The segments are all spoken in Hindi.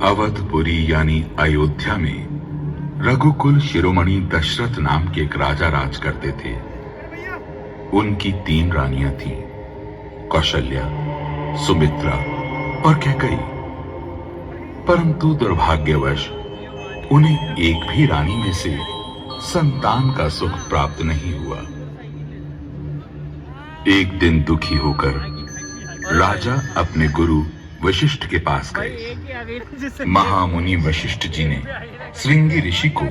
अवधपुरी यानी अयोध्या में रघुकुल शिरोमणि दशरथ नाम के एक राजा राज करते थे। उनकी 3 रानियां थीं, कौशल्या, सुमित्रा और कैकेयी। परंतु दुर्भाग्यवश उन्हें एक भी रानी में से संतान का सुख प्राप्त नहीं हुआ। एक दिन दुखी होकर राजा अपने गुरु वशिष्ठ के पास गए। महामुनि वशिष्ठ जी ने श्रृंगी ऋषि को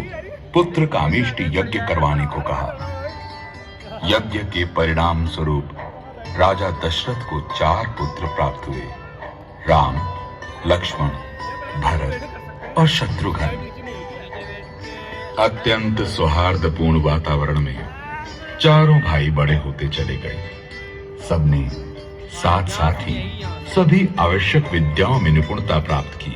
पुत्र कामेष्टि यज्ञ करवाने को कहा। यज्ञ के परिणाम स्वरूप राजा दशरथ को 4 पुत्र प्राप्त हुए, राम, लक्ष्मण, भरत और शत्रुघ्न। अत्यंत सौहार्दपूर्ण वातावरण में चारों भाई बड़े होते चले गए। सबने साथ साथ ही सभी आवश्यक विद्याओं में निपुणता प्राप्त की।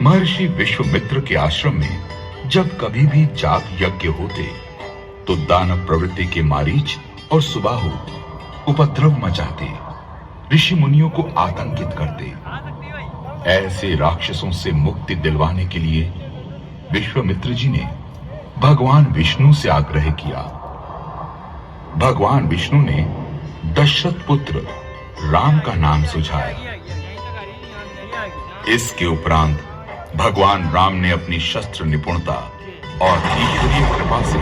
महर्षि विश्वामित्र के आश्रम में जब कभी भी जाप यज्ञ होते तो दानव प्रवृत्ति के मारीच और सुबाहु उपद्रव मचाते, ऋषि मुनियों को आतंकित करते। ऐसे राक्षसों से मुक्ति दिलवाने के लिए विश्वामित्र जी ने भगवान विष्णु से आग्रह किया। भगवान विष्णु ने दशरथ पुत्र राम का नाम सुझाया। इसके उपरांत भगवान राम ने अपनी शस्त्र निपुणता और ईश्वरीय कृपा से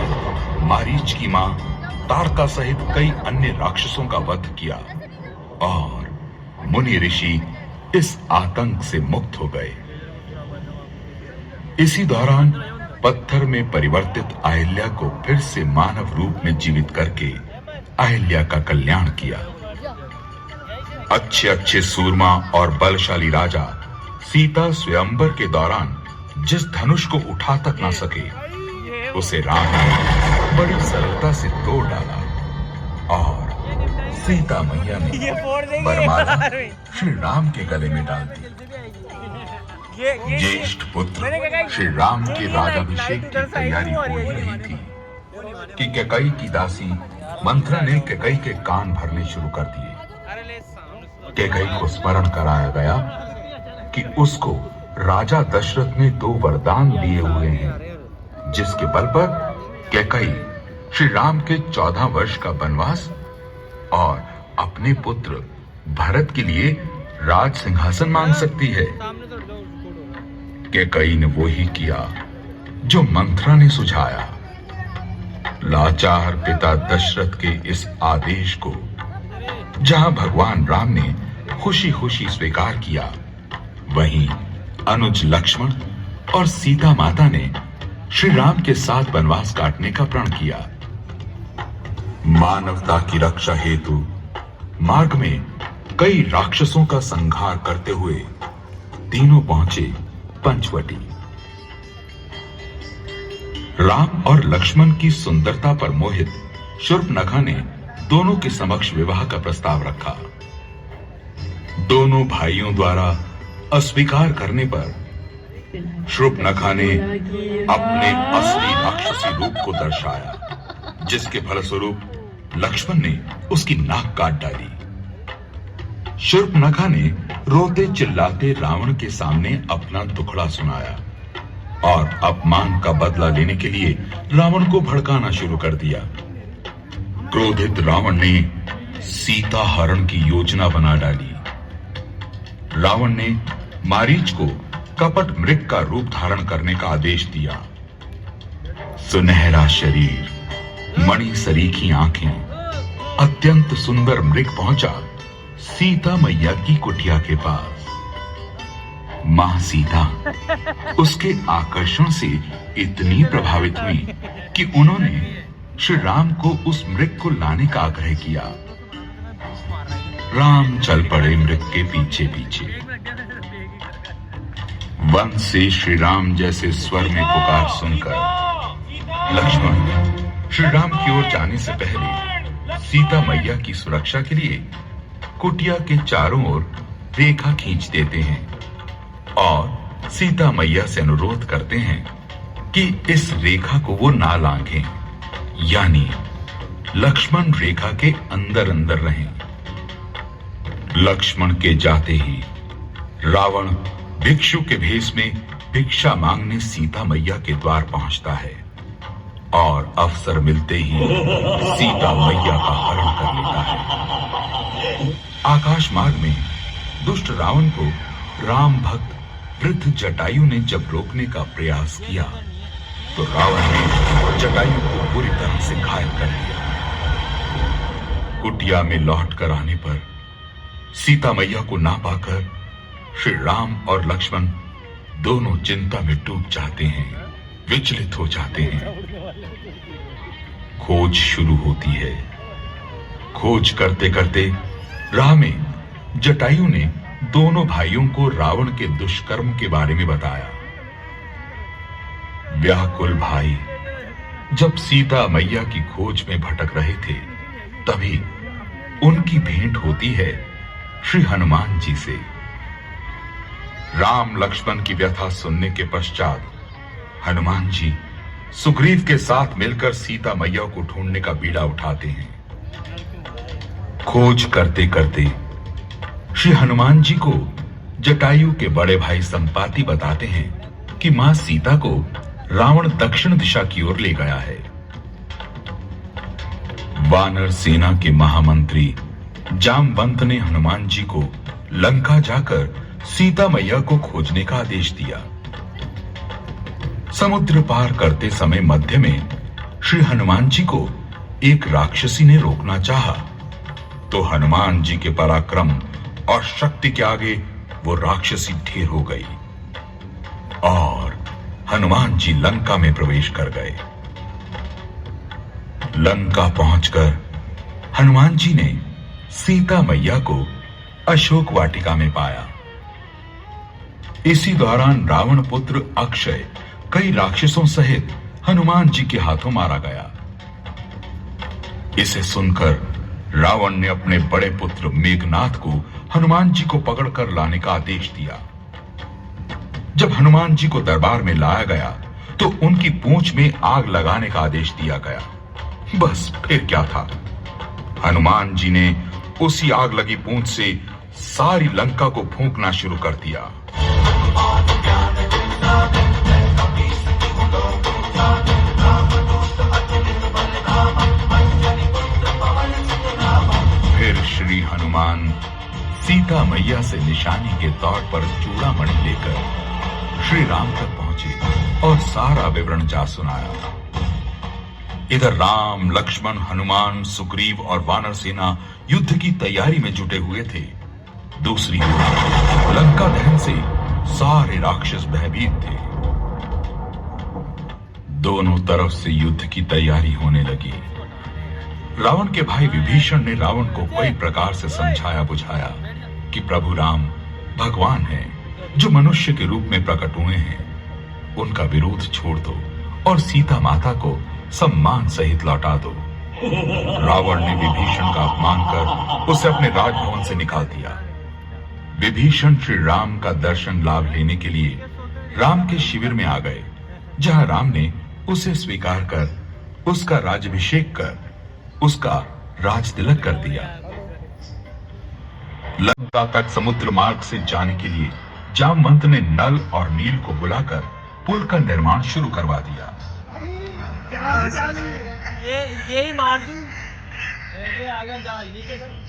मारीच की मां तारका सहित कई अन्य राक्षसों का वध किया और मुनि ऋषि इस आतंक से मुक्त हो गए। इसी दौरान पत्थर में परिवर्तित अहिल्या को फिर से मानव रूप में जीवित करके अहिल्या का कल्याण किया। अच्छे सूरमा और बलशाली राजा सीता स्वयंवर के दौरान जिस धनुष को उठा तक ना सके, उसे राम ने बड़ी सरलता से तोड़ डाला और सीता मैया ने वरमाला श्री राम के गले में डाल दी। ज्येष्ठ पुत्र श्री राम के राज्याभिषेक की तैयारी हो ही रही थी कि कैकेयी की दासी मंथरा ने कैकेयी के कान भरने शुरू कर दिए। कैकेयी को स्मरण कराया गया कि उसको राजा दशरथ ने 2 वरदान दिए हुए हैं, जिसके बल पर कैकेयी श्री राम के 14 वर्ष का वनवास और अपने पुत्र भरत के लिए राज सिंहासन मांग सकती है। कैकेयी ने वो ही किया जो मंथरा ने सुझाया। लाचार पिता दशरथ के इस आदेश को जहां भगवान राम ने खुशी खुशी स्वीकार किया, वहीं अनुज लक्ष्मण और सीता माता ने श्री राम के साथ वनवास काटने का प्रण किया। मानवता की रक्षा हेतु मार्ग में कई राक्षसों का संहार करते हुए तीनों पहुंचे पंचवटी। राम और लक्ष्मण की सुंदरता पर मोहित शूर्पणखा ने दोनों के समक्ष विवाह का प्रस्ताव रखा। दोनों भाइयों द्वारा अस्वीकार करने पर शूर्पणखा ने अपने असली राक्षसी रूप को दर्शाया, जिसके फलस्वरूप लक्ष्मण ने उसकी नाक काट डाली। शूर्पणखा ने रोते चिल्लाते रावण के सामने अपना दुखड़ा सुनाया और अपमान का बदला लेने के लिए रावण को भड़काना शुरू कर दिया। क्रोधित रावण ने सीता हरण की योजना बना डाली। रावण ने मारीच को कपट मृग का रूप धारण करने का आदेश दिया। सुनहरा शरीर, मणि सरीखी आंखें, अत्यंत सुंदर मृग पहुंचा सीता मैया की कुटिया के पास। मां सीता उसके आकर्षण से इतनी प्रभावित हुई कि उन्होंने श्री राम को उस मृग को लाने का आग्रह किया। राम चल पड़े मृग के पीछे पीछे। वन से श्री राम जैसे स्वर में पुकार सुनकर लक्ष्मण श्री राम की ओर जाने से पहले सीता मैया की सुरक्षा के लिए कुटिया के चारों ओर रेखा खींच देते हैं और सीता मैया से अनुरोध करते हैं कि इस रेखा को वो ना लांघें, यानी लक्ष्मण रेखा के अंदर अंदर रहें। लक्ष्मण के जाते ही रावण भिक्षु के भेष में भिक्षा मांगने सीता मैया के द्वार पहुंचता है और अवसर मिलते ही सीता मैया का हरण कर लेता है। आकाश मार्ग में दुष्ट रावण को राम भक्त वृद्ध जटायु ने जब रोकने का प्रयास किया तो रावण ने जटायु को बुरी तरह से घायल कर दिया। कुटिया में लौट कर आने पर सीता मैया को ना पाकर श्री राम और लक्ष्मण दोनों चिंता में डूब जाते हैं, विचलित हो जाते हैं। खोज शुरू होती है। खोज करते करते राह में जटायु ने दोनों भाइयों को रावण के दुष्कर्म के बारे में बताया। व्याकुल भाई जब सीता मैया की खोज में भटक रहे थे तभी उनकी भेंट होती है श्री हनुमान जी से। राम लक्ष्मण की व्यथा सुनने के पश्चात हनुमान जी सुग्रीव के साथ मिलकर सीता मैया को ढूंढने का बीड़ा उठाते हैं। खोज करते करते श्री हनुमान जी को जटायु के बड़े भाई संपाति बताते हैं कि मां सीता को रावण दक्षिण दिशा की ओर ले गया है। वानर सेना के महामंत्री जामवंत ने हनुमान जी को लंका जाकर सीता मैया को खोजने का आदेश दिया। समुद्र पार करते समय मध्य में श्री हनुमान जी को एक राक्षसी ने रोकना चाहा तो हनुमान जी के पराक्रम और शक्ति के आगे वो राक्षसी ढेर हो गई और हनुमान जी लंका में प्रवेश कर गए। लंका पहुंचकर हनुमान जी ने सीता मैया को अशोक वाटिका में पाया। इसी दौरान रावण पुत्र अक्षय कई राक्षसों सहित हनुमान जी के हाथों मारा गया। इसे सुनकर रावण ने अपने बड़े पुत्र मेघनाथ को हनुमान जी को पकड़कर लाने का आदेश दिया। जब हनुमान जी को दरबार में लाया गया तो उनकी पूंछ में आग लगाने का आदेश दिया गया। बस फिर क्या था, हनुमान जी ने उसी आग लगी पूंछ से सारी लंका को फूंकना शुरू कर दिया। फिर श्री हनुमान सीता मैया से निशानी के तौर पर चूड़ामणि लेकर श्री राम तक पहुंचे और सारा विवरण जा सुनाया। इधर राम लक्ष्मण हनुमान सुग्रीव और वानर सेना युद्ध की तैयारी में जुटे हुए थे। दूसरी ओर लंका दहन से सारे राक्षस भयभीत थे। दोनों तरफ से युद्ध की तैयारी होने लगी। रावण के भाई विभीषण ने रावण को कई प्रकार से समझाया बुझाया कि प्रभु राम भगवान हैं जो मनुष्य के रूप में प्रकट हुए हैं। उनका विरोध छोड़ दो और सीता माता को सम्मान सहित लौटा दो। रावण ने विभीषण का अपमान कर उसे अपने राजभवन से निकाल दिया। विभीषण श्री राम का दर्शन लाभ लेने के लिए राम के शिविर में आ गए, जहां राम ने उसे स्वीकार कर उसका राज्याभिषेक कर उसका राज तिलक कर दिया। लंका तक समुद्र मार्ग से जाने के लिए जामवंत ने नल और नील को बुलाकर पुल का निर्माण शुरू करवा दिया। ये मार दूं, ये आगे जा, ये कैसे?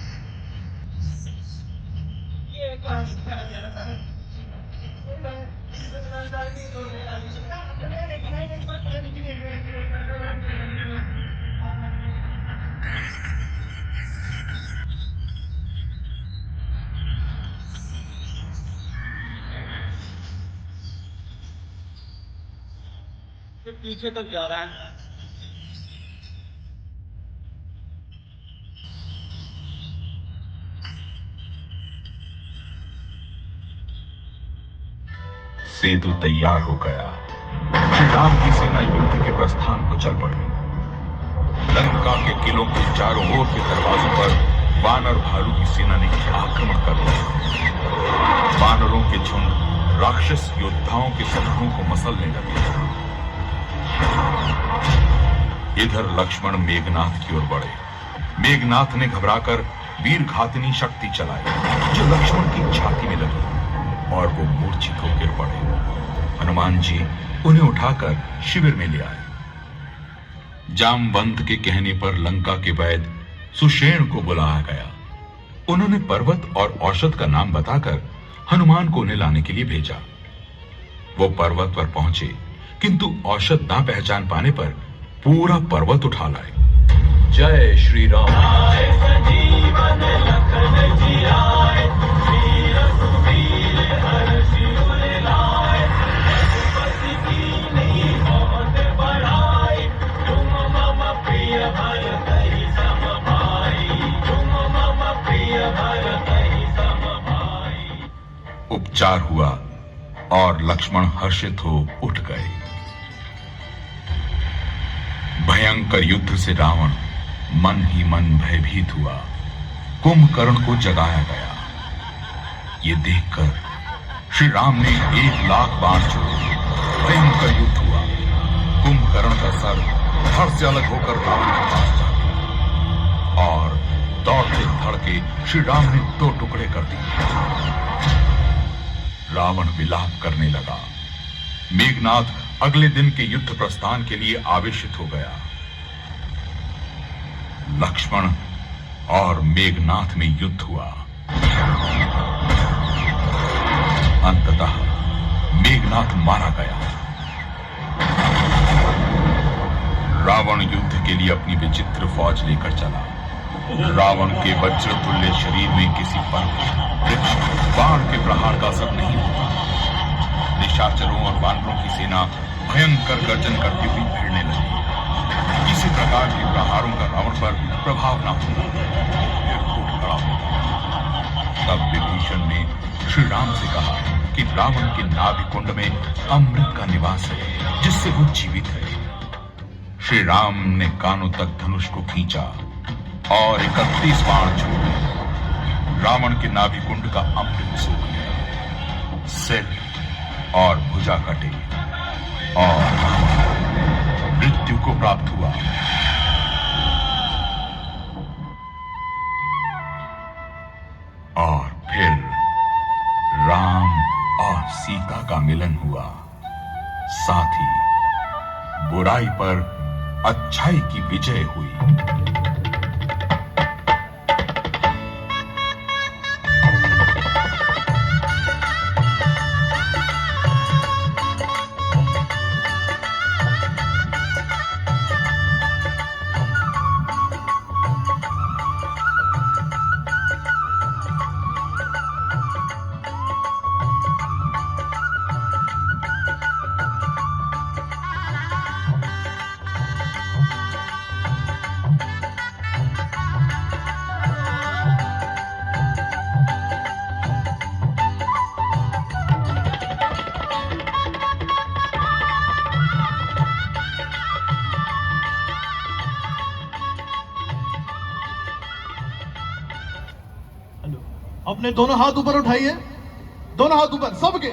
ये पीछे तक जा रहा है। सेतु तैयार हो गया। श्री राम की सेना युद्ध के प्रस्थान को चल पड़ी। लंका के किलों के चारों ओर के दरवाजों पर वानर भालू की सेना ने आक्रमण कर दिया। वानरों के झुंड राक्षस योद्धाओं के समूहों को मसलने लगे। इधर लक्ष्मण मेघनाथ की ओर बढ़े। मेघनाथ ने घबराकर वीर घातनी शक्ति चलाई जो लक्ष्मण की छाती में लगी और वो मूर्छित होकर पड़े। हनुमान जी उन्हें उठाकर शिविर में ले आए। जामवंत के कहने पर लंका के वैद्य सुषेण को बुलाया गया। उन्होंने पर्वत और औषध का नाम बताकर हनुमान को उन्हें लाने के लिए भेजा। वो पर्वत पर पहुंचे, किंतु औषध ना पहचान पाने पर पूरा पर्वत उठा लाए। जय श्री राम। उपचार हुआ और लक्ष्मण हर्षित हो उठ गए। भयंकर युद्ध से रावण मन ही मन भयभीत हुआ। कुंभकर्ण को जगाया गया। ये देखकर श्री राम ने 1,00,000 बाण छोड़े। भयंकर युद्ध हुआ। कुंभकर्ण का सर धड़ से अलग होकर रावण के पास जा गया और दौड़ते धड़के श्री राम ने 2 टुकड़े कर दिए। रावण विलाप करने लगा। मेघनाथ अगले दिन के युद्ध प्रस्थान के लिए आवेशित हो गया। लक्ष्मण और मेघनाथ में युद्ध हुआ। अंततः मेघनाथ मारा गया। रावण युद्ध के लिए अपनी विचित्र फौज लेकर चला। रावण के वज्रतुल्य शरीर में किसी पर्वत, वृक्ष, बाण के प्रहार का असर नहीं होता। निशाचरों और वानरों की सेना भयंकर गर्जन करती हुई भिड़ने लगी। किसी प्रकार के प्रहारों का रावण पर प्रभाव न होता, फिर उठ खड़ा होता। तब विभीषण ने श्री राम से कहा कि रावण के नाभि कुंड में अमृत का निवास है, जिससे वो जीवित है। श्री राम ने कानों तक धनुष को खींचा और 31 बाण छोड़े। रावण के नाभि कुंड का अमृत सूख गया। सिर और भुजा कटे और रावण मृत्यु को प्राप्त हुआ। और फिर राम और सीता का मिलन हुआ। साथ ही बुराई पर अच्छाई की विजय हुई। अपने दोनों हाथ ऊपर उठाइए, दोनों हाथ ऊपर सबके।